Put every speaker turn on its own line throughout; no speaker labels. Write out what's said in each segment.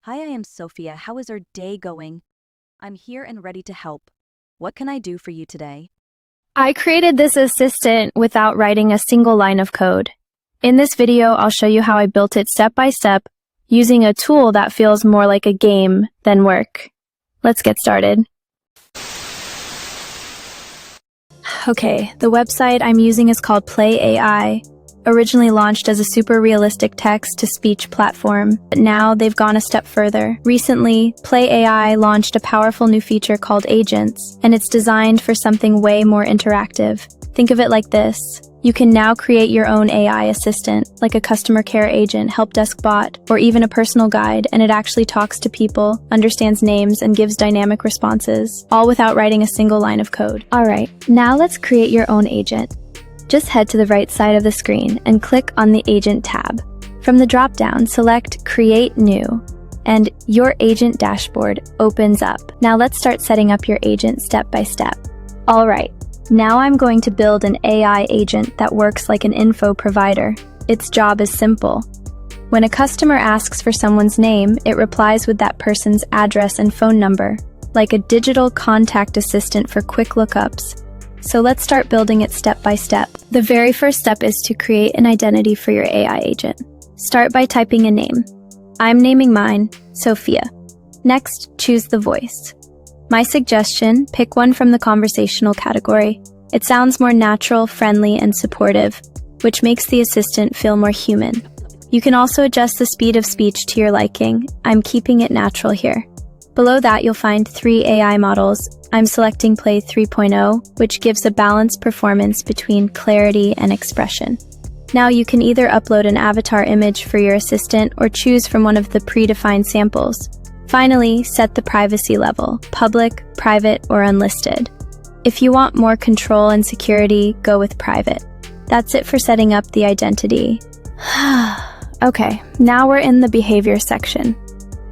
Hi, I am Sophia. How is our day going? I'm here and ready to help. What can I do for you today?
I created this assistant without writing a single line of code. In this video, I'll show you how I built it step by step using a tool that feels more like a game than work. Let's get started. Okay, the website I'm using is called PlayAI. Originally launched as a super realistic text-to-speech platform, but now they've gone a step further. Recently, PlayAI launched a powerful new feature called Agents, and it's designed for something way more interactive. Think of it like this. You can now create your own AI assistant, like a customer care agent, help desk bot, or even a personal guide, and it actually talks to people, understands names, and gives dynamic responses, all without writing a single line of code. Alright, now let's create your own agent. Just head to the right side of the screen and click on the Agent tab. From the drop-down, select Create New, and your agent dashboard opens up. Now let's start setting up your agent step by step. Alright, now I'm going to build an AI agent that works like an info provider. Its job is simple. When a customer asks for someone's name, it replies with that person's address and phone number, like a digital contact assistant for quick lookups. So let's start building it step by step. The very first step is to create an identity for your AI agent. Start by typing a name. I'm naming mine Sophia. Next, choose the voice. My suggestion, pick one from the conversational category. It sounds more natural, friendly, and supportive, which makes the assistant feel more human. You can also adjust the speed of speech to your liking. I'm keeping it natural here. Below that, you'll find 3 AI models. I'm selecting Play 3.0, which gives a balanced performance between clarity and expression. Now you can either upload an avatar image for your assistant or choose from one of the predefined samples. Finally, set the privacy level, public, private, or unlisted. If you want more control and security, go with private. That's it for setting up the identity. Okay, now we're in the behavior section.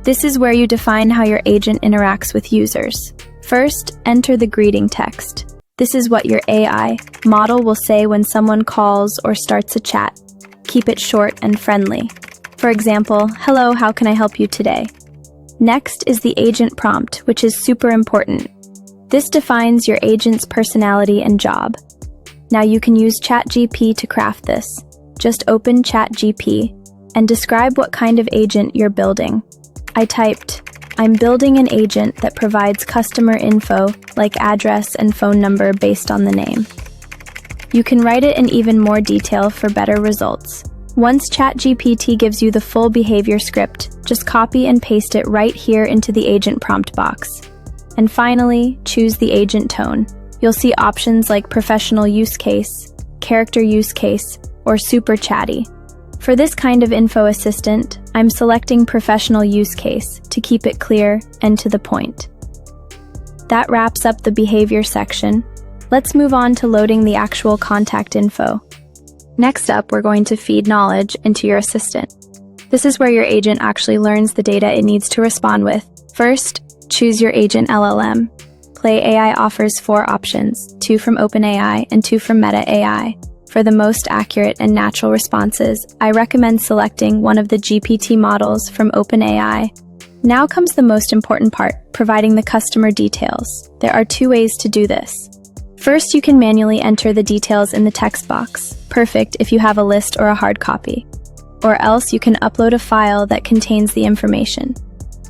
This is where you define how your agent interacts with users. First, enter the greeting text. This is what your AI model will say when someone calls or starts a chat. Keep it short and friendly. For example, "Hello, how can I help you today?" Next is the agent prompt, which is super important. This defines your agent's personality and job. Now you can use ChatGPT to craft this. Just open ChatGPT and describe what kind of agent you're building. I typed, "I'm building an agent that provides customer info like address and phone number based on the name." You can write it in even more detail for better results. Once ChatGPT gives you the full behavior script, just copy and paste it right here into the agent prompt box. And finally, choose the agent tone. You'll see options like professional use case, character use case, or super chatty. For this kind of info assistant, I'm selecting professional use case to keep it clear and to the point. That wraps up the behavior section. Let's move on to loading the actual contact info. Next up, we're going to feed knowledge into your assistant. This is where your agent actually learns the data it needs to respond with. First, choose your agent LLM. PlayAI offers 4 options, 2 from OpenAI and 2 from Meta AI. For the most accurate and natural responses, I recommend selecting one of the GPT models from OpenAI. Now comes the most important part, providing the customer details. There are 2 ways to do this. First, you can manually enter the details in the text box. Perfect if you have a list or a hard copy. Or else you can upload a file that contains the information.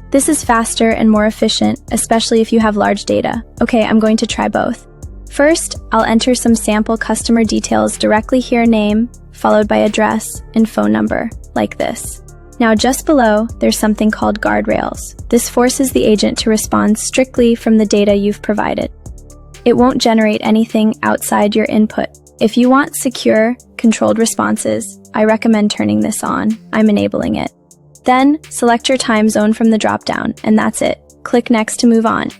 This is faster and more efficient, especially if you have large data. Okay, I'm going to try both. First, I'll enter some sample customer details directly here, name, followed by address and phone number, like this. Now just below, there's something called guardrails. This forces the agent to respond strictly from the data you've provided. It won't generate anything outside your input. If you want secure, controlled responses, I recommend turning this on. I'm enabling it. Then, select your time zone from the drop-down, and that's it. Click Next to move on.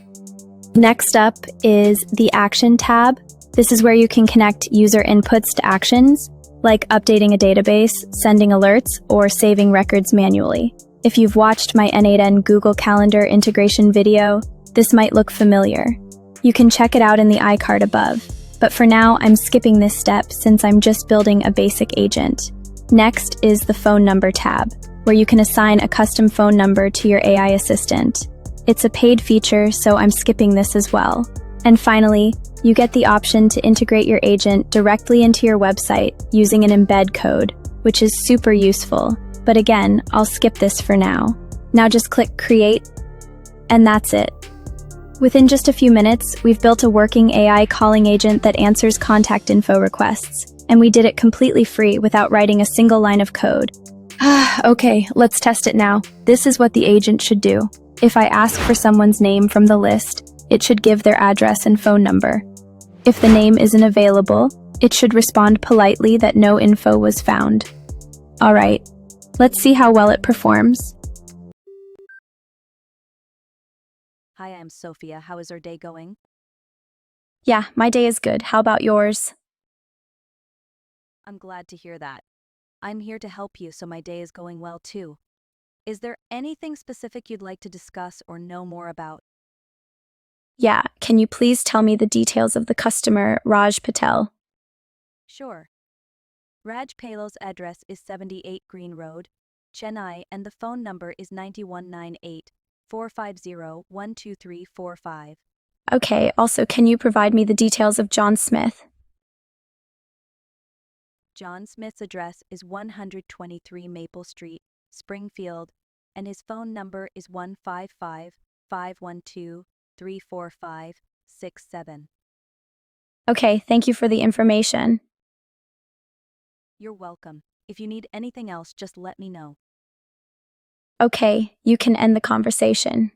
Next up is the Action tab. This is where you can connect user inputs to actions, like updating a database, sending alerts, or saving records manually. If you've watched my N8N Google Calendar integration video, this might look familiar. You can check it out in the iCard above. But for now, I'm skipping this step since I'm just building a basic agent. Next is the Phone Number tab. where you can assign a custom phone number to your AI assistant. It's a paid feature, so I'm skipping this as well. And finally, you get the option to integrate your agent directly into your website using an embed code, which is super useful. But again, I'll skip this for now. Now just click Create, and that's it. Within just a few minutes, we've built a working AI calling agent that answers contact info requests, and we did it completely free without writing a single line of code. Okay, let's test it now. This is what the agent should do. If I ask for someone's name from the list, it should give their address and phone number. If the name isn't available, it should respond politely that no info was found. Alright, let's see how well it performs.
Hi, I'm Sophia. How is our day going?
Yeah, my day is good. How about yours?
I'm glad to hear that. I'm here to help you, so my day is going well too. Is there anything specific you'd like to discuss or know more about?
Yeah, can you please tell me the details of the customer, Raj Patel?
Sure. Raj Palow's address is 78 Green Road, Chennai, and the phone number is 9198-450-12345.
Okay, also, can you provide me the details of John Smith?
John Smith's address is 123 Maple Street, Springfield, and his phone number is 155-512-34567.
Okay, thank you for the information.
You're welcome. If you need anything else, just let me know.
Okay, you can end the conversation.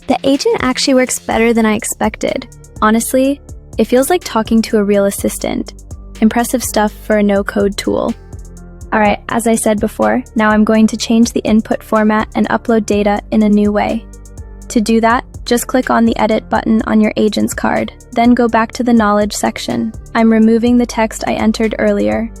The agent actually works better than I expected. Honestly, it feels like talking to a real assistant. Impressive stuff for a no-code tool. Alright, as I said before, now I'm going to change the input format and upload data in a new way. To do that, just click on the Edit button on your agent's card, then go back to the Knowledge section. I'm removing the text I entered earlier,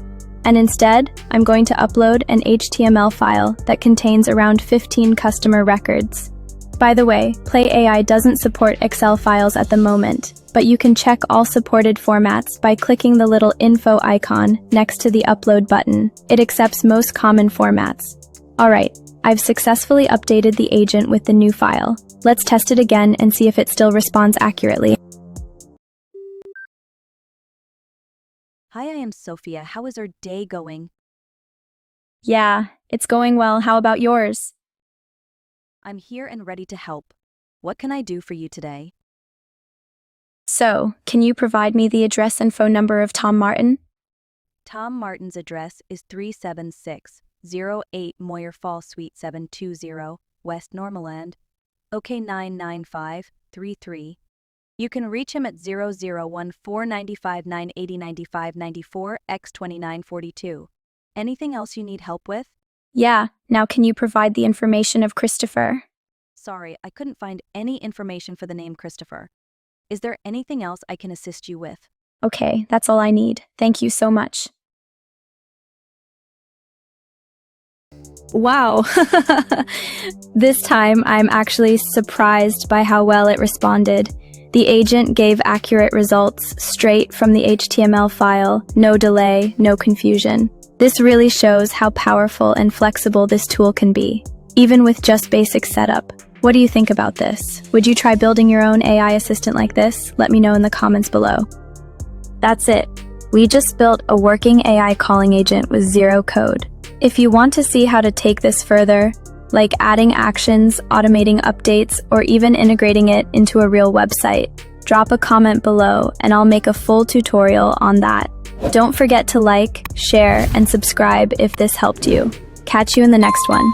and instead, I'm going to upload an HTML file that contains around 15 customer records. By the way, PlayAI doesn't support Excel files at the moment, but you can check all supported formats by clicking the little info icon next to the upload button. It accepts most common formats. Alright, I've successfully updated the agent with the new file. Let's test it again and see if it still responds accurately.
Hi, I am Sophia. How is our day going?
Yeah, it's going well. How about yours?
I'm here and ready to help. What can I do for you today?
So, can you provide me the address and phone number of Tom Martin?
Tom Martin's address is 37608 Moyer Fall Suite 720, West Normaland, OK 99533. You can reach him at 001495980994 X2942. Anything else you need help with?
Yeah, now can you provide the information of Christopher?
Sorry, I couldn't find any information for the name Christopher. Is there anything else I can assist you with?
Okay, that's all I need. Thank you so much. Wow. This time, I'm actually surprised by how well it responded. The agent gave accurate results straight from the HTML file, no delay, no confusion. This really shows how powerful and flexible this tool can be, even with just basic setup. What do you think about this? Would you try building your own AI assistant like this? Let me know in the comments below. That's it. We just built a working AI calling agent with zero code. If you want to see how to take this further, like adding actions, automating updates, or even integrating it into a real website, drop a comment below and I'll make a full tutorial on that. Don't forget to like, share, and subscribe if this helped you. Catch you in the next one.